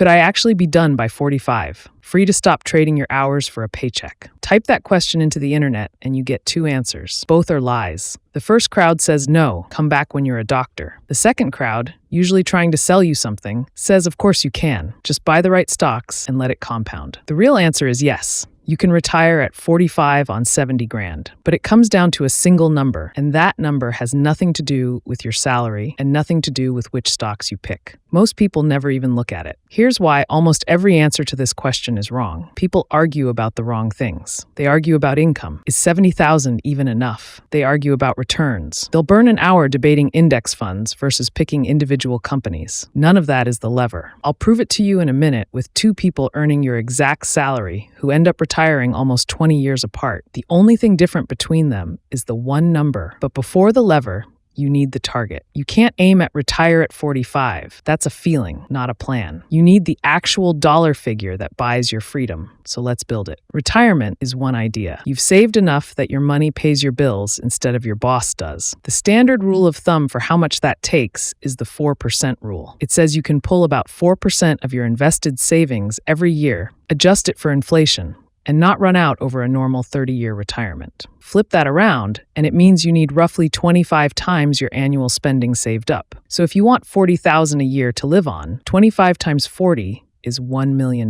Could I actually be done by 45? Free to stop trading your hours for a paycheck? Type that question into the internet and you get two answers. Both are lies. The first crowd says no, come back when you're a doctor. The second crowd, usually trying to sell you something, says of course you can. Just buy the right stocks and let it compound. The real answer is yes. You can retire at 45 on 70 grand, but it comes down to a single number, and that number has nothing to do with your salary and nothing to do with which stocks you pick. Most people never even look at it. Here's why almost every answer to this question is wrong. People argue about the wrong things. They argue about income. Is 70,000 even enough? They argue about returns. They'll burn an hour debating index funds versus picking individual companies. None of that is the lever. I'll prove it to you in a minute with two people earning your exact salary who end up retiring almost 20 years apart. The only thing different between them is the one number. But before the lever, you need the target. You can't aim at retire at 45. That's a feeling, not a plan. You need the actual dollar figure that buys your freedom. So let's build it. Retirement is one idea. You've saved enough that your money pays your bills instead of your boss does. The standard rule of thumb for how much that takes is the 4% rule. It says you can pull about 4% of your invested savings every year, adjust it for inflation, and not run out over a normal 30-year retirement. Flip that around, and it means you need roughly 25 times your annual spending saved up. So if you want $40,000 a year to live on, 25 times 40 is $1 million.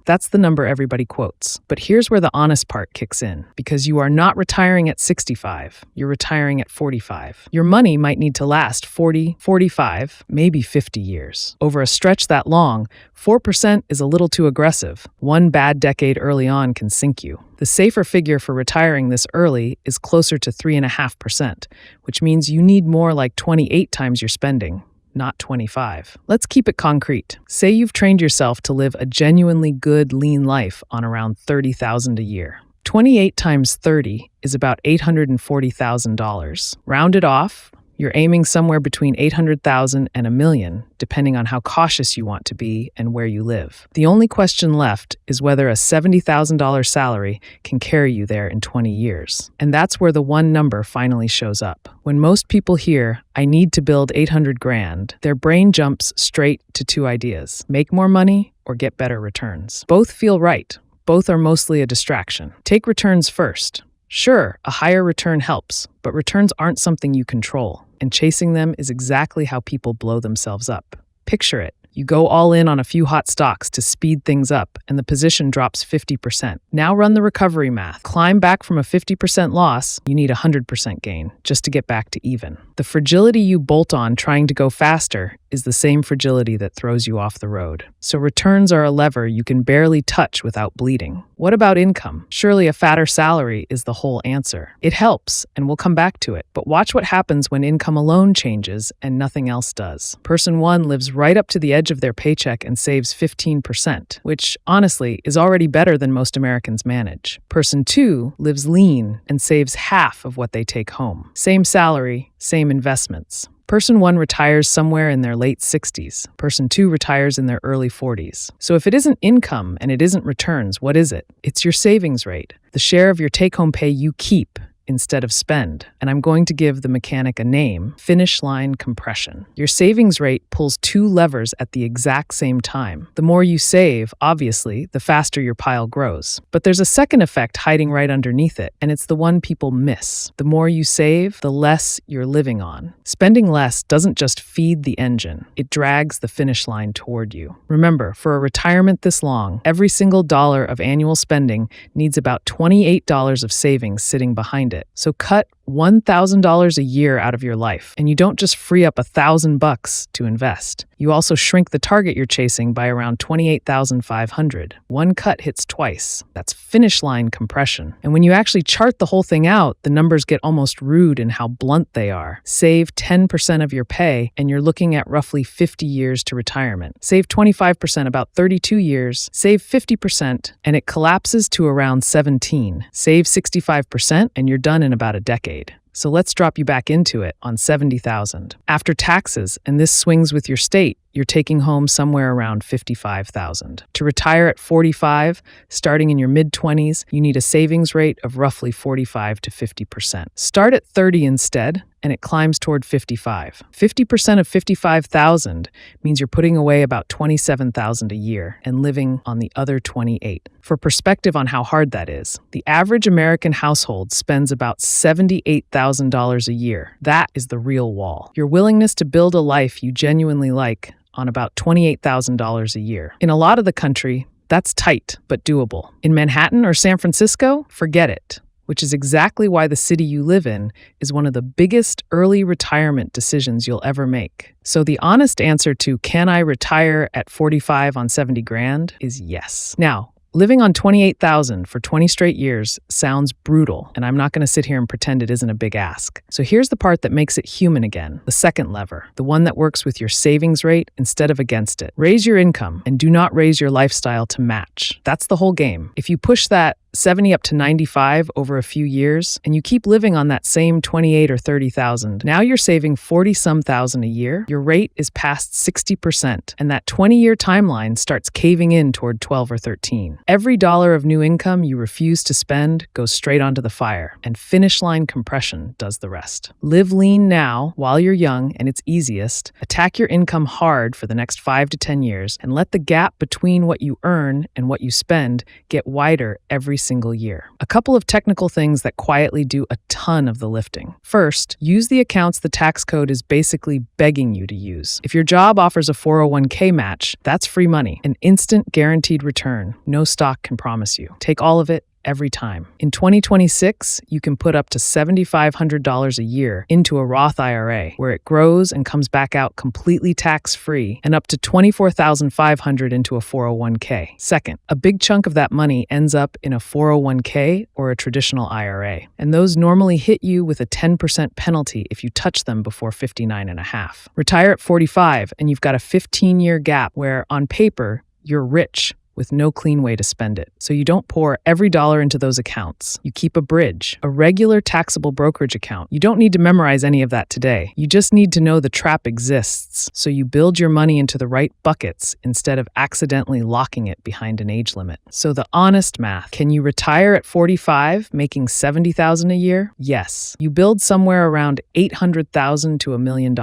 That's the number everybody quotes. But here's where the honest part kicks in, because you are not retiring at 65, you're retiring at 45. Your money might need to last 40, 45, maybe 50 years. Over a stretch that long, 4% is a little too aggressive. One bad decade early on can sink you. The safer figure for retiring this early is closer to 3.5%, which means you need more like 28 times your spending, not 25. Let's keep it concrete. Say you've trained yourself to live a genuinely good, lean life on around $30,000 a year. 28 times 30 is about $840,000. Rounded off, you're aiming somewhere between $800,000 and $1 million, depending on how cautious you want to be and where you live. The only question left is whether a $70,000 salary can carry you there in 20 years. And that's where the one number finally shows up. When most people hear, I need to build 800 grand, their brain jumps straight to two ideas: make more money or get better returns. Both feel right. Both are mostly a distraction. Take returns first. Sure, a higher return helps, but returns aren't something you control, and chasing them is exactly how people blow themselves up. Picture it. You go all in on a few hot stocks to speed things up, and the position drops 50%. Now run the recovery math. Climb back from a 50% loss, you need a 100% gain just to get back to even. The fragility you bolt on trying to go faster is the same fragility that throws you off the road. So returns are a lever you can barely touch without bleeding. What about income? Surely a fatter salary is the whole answer. It helps, and we'll come back to it. But watch what happens when income alone changes and nothing else does. Person 1 lives right up to the edge of their paycheck and saves 15%, which, honestly, is already better than most Americans manage. Person 2 lives lean and saves half of what they take home. Same salary, same investments. Person 1 retires somewhere in their late 60s. Person 2 retires in their early 40s. So if it isn't income and it isn't returns, what is it? It's your savings rate, the share of your take-home pay you keep instead of spend. And I'm going to give the mechanic a name: finish line compression. Your savings rate pulls two levers at the exact same time. The more you save, obviously, the faster your pile grows. But there's a second effect hiding right underneath it, and it's the one people miss. The more you save, the less you're living on. Spending less doesn't just feed the engine, it drags the finish line toward you. Remember, for a retirement this long, every single dollar of annual spending needs about $28 of savings sitting behind it. So cut $1,000 a year out of your life, and you don't just free up $1,000 to invest. You also shrink the target you're chasing by around $28,500. One cut hits twice. That's finish line compression. And when you actually chart the whole thing out, the numbers get almost rude in how blunt they are. Save 10% of your pay, and you're looking at roughly 50 years to retirement. Save 25%, about 32 years. Save 50%, and it collapses to around 17. Save 65%, and you're done in about a decade. So let's drop you back into it on 70,000. After taxes, and this swings with your state, you're taking home somewhere around $55,000. To retire at 45, starting in your mid-20s, you need a savings rate of roughly 45 to 50%. Start at 30 instead, and it climbs toward 55. 50% of 55,000 means you're putting away about 27,000 a year and living on the other 28. For perspective on how hard that is, the average American household spends about $78,000 a year. That is the real wall. Your willingness to build a life you genuinely like on about $28,000 a year. In a lot of the country, that's tight but doable. In Manhattan or San Francisco, forget it. Which is exactly why the city you live in is one of the biggest early retirement decisions you'll ever make. So the honest answer to can I retire at 45 on 70 grand is yes. Now, living on $28,000 for 20 straight years sounds brutal, and I'm not going to sit here and pretend it isn't a big ask. So here's the part that makes it human again, the second lever, the one that works with your savings rate instead of against it. Raise your income and do not raise your lifestyle to match. That's the whole game. If you push that 70 up to 95 over a few years, and you keep living on that same 28 or 30,000. Now you're saving 40-some thousand a year. Your rate is past 60%, and that 20-year timeline starts caving in toward 12 or 13. Every dollar of new income you refuse to spend goes straight onto the fire, and finish line compression does the rest. Live lean now while you're young and it's easiest. Attack your income hard for the next 5 to 10 years, and let the gap between what you earn and what you spend get wider every single year. A couple of technical things that quietly do a ton of the lifting. First, use the accounts the tax code is basically begging you to use. If your job offers a 401k match, that's free money, an instant guaranteed return. No stock can promise you. Take all of it every time. In 2026, you can put up to $7,500 a year into a Roth IRA, where it grows and comes back out completely tax-free, and up to $24,500 into a 401k. Second, a big chunk of that money ends up in a 401k or a traditional IRA, and those normally hit you with a 10% penalty if you touch them before 59 and a half. Retire at 45, and you've got a 15-year gap where, on paper, you're rich, with no clean way to spend it. So you don't pour every dollar into those accounts. You keep a bridge, a regular taxable brokerage account. You don't need to memorize any of that today. You just need to know the trap exists, so you build your money into the right buckets instead of accidentally locking it behind an age limit. So the honest math, can you retire at 45 making $70,000 a year? Yes. You build somewhere around $800,000 to $1 million.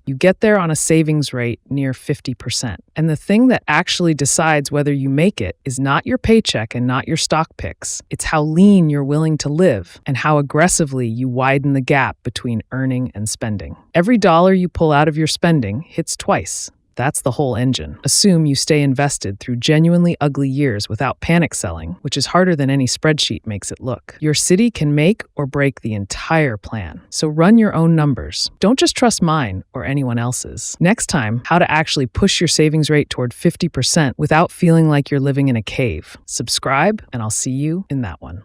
You get there on a savings rate near 50%. And the thing that actually decides whether you make it is not your paycheck and not your stock picks. It's how lean you're willing to live and how aggressively you widen the gap between earning and spending. Every dollar you pull out of your spending hits twice. That's the whole engine. Assume you stay invested through genuinely ugly years without panic selling, which is harder than any spreadsheet makes it look. Your city can make or break the entire plan. So run your own numbers. Don't just trust mine or anyone else's. Next time, how to actually push your savings rate toward 50% without feeling like you're living in a cave. Subscribe, and I'll see you in that one.